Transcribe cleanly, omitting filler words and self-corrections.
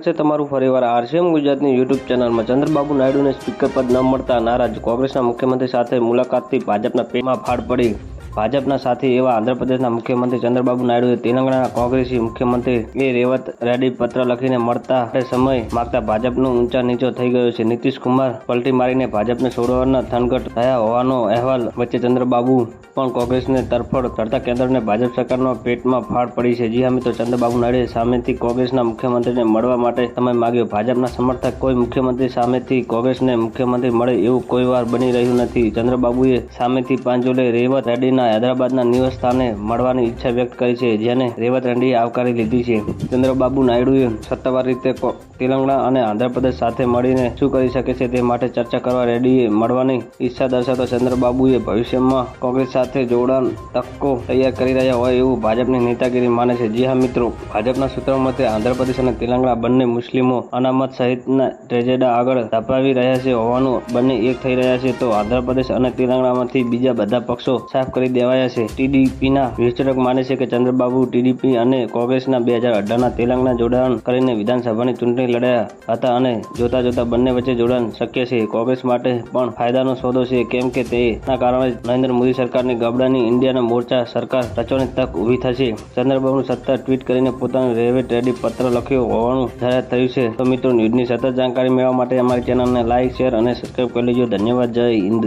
છે તમારું ફરીવાર આરસીએમ ગુજરાતની યુટ્યુબ ચેનલમાં ચંદ્રબાબુ નાયડુને સ્પીકર પદ ન મળતા નારાજ કોંગ્રેસના મુખ્યમંત્રી સાથે મુલાકાતથી ભાજપના પેટમાં ફાડ પડી। ભાજપના સાથી એવા આંધ્રપ્રદેશના મુખ્યમંત્રી ચંદ્રબાબુ નાયડુએ તેલંગાણાના કોંગ્રેસી મુખ્યમંત્રી રેવંત રેડ્ડી પત્ર લખીને મળતા સમય માગતા ભાજપનું ઊંચા નીચો થઈ ગયો છે। નીતિશ કુમાર પલટી મારીને ભાજપને છોડવાના થનગટ થયા હોવાનો અહેવાલ વચ્ચે ચંદ્રબાબુ પણ કોંગ્રેસને તરફડ કરતા કેન્દ્રને ભાજપ સરકારના પેટમાં ફાડ પડી છે। જી હા મિત્રો, ચંદ્રબાબુ નાયડુએ સામેથી કોંગ્રેસના મુખ્યમંત્રીને મળવા માટે સમય માગ્યો। ભાજપના સમર્થક કોઈ મુખ્યમંત્રી સામેથી કોંગ્રેસને મુખ્યમંત્રી મળે એવું કોઈ વાર બની રહ્યું નથી। ચંદ્રબાબુએ સામેથી પાંજોલે રેવંત રેડ્ડીના હૈદરાબાદના નિવાસ સ્થાને મળવાની ઈચ્છા વ્યક્ત કરી છે, જેને રેવંત રેડ્ડીએ આવકારી લીધી છે। ચંદ્રબાબુ નાયડુએ સત્તાવાર રીતે તેલંગાણા અને આંધ્રપ્રદેશ સાથે મળીને શું કરી શકે છે તે માટે ચર્ચા કરવા રેડ્ડીએ મળવાની ઈચ્છા દર્શાવતા ચંદ્રબાબુએ ભવિષ્યમાં કોંગ્રેસ સાથે જોડાણ તકો તૈયાર કરી રહ્યા હોય એવું ભાજપની નેતાગીરી માને છે। જી હા મિત્રો, ભાજપના સૂત્રો મતે આંધ્રપ્રદેશ અને તેલંગાણા બંને મુસ્લિમો અનામત સહિતના એજેન્ડા આગળ ધપાવી રહ્યા છે હોવાનું બંને એક થઈ રહ્યા છે, તો આંધ્રપ્રદેશ અને તેલંગાણામાંથી બીજા બધા પક્ષો સાફ કરી દેવાયા છે। ટીડીપીના વિશ્લેષક માને છે કે ચંદ્રબાબુ ટીડીપી અને કોંગ્રેસના 2018ના તેલંગાણા જોડાણ કરીને વિધાનસભાની ચૂંટણી લડ્યા હતા અને જોતા જોતા બંને વચ્ચે જોડાણ શક્ય છે। કોંગ્રેસ માટે પણ ફાયદાનો સોદો છે, કેમ કે તેના કારણે નરેન્દ્ર મોદી સરકારની ગબડાની ઇન્ડિયાના મોરચા સરકાર રચવાની તક ઊભી થશે। ચંદ્રબાબુ સતત ટ્વીટ કરીને પોતાનું રેવંત રેડ્ડી પત્ર લખ્યો હોવાનું જાહેર થયું છે। તો મિત્રો, ન્યૂઝની સતત જાણકારી મેળવવા માટે અમારી ચેનલને લાઇક, શેર અને સબસ્ક્રાઇબ કરી લેજો। ધન્યવાદ। જય હિન્દ।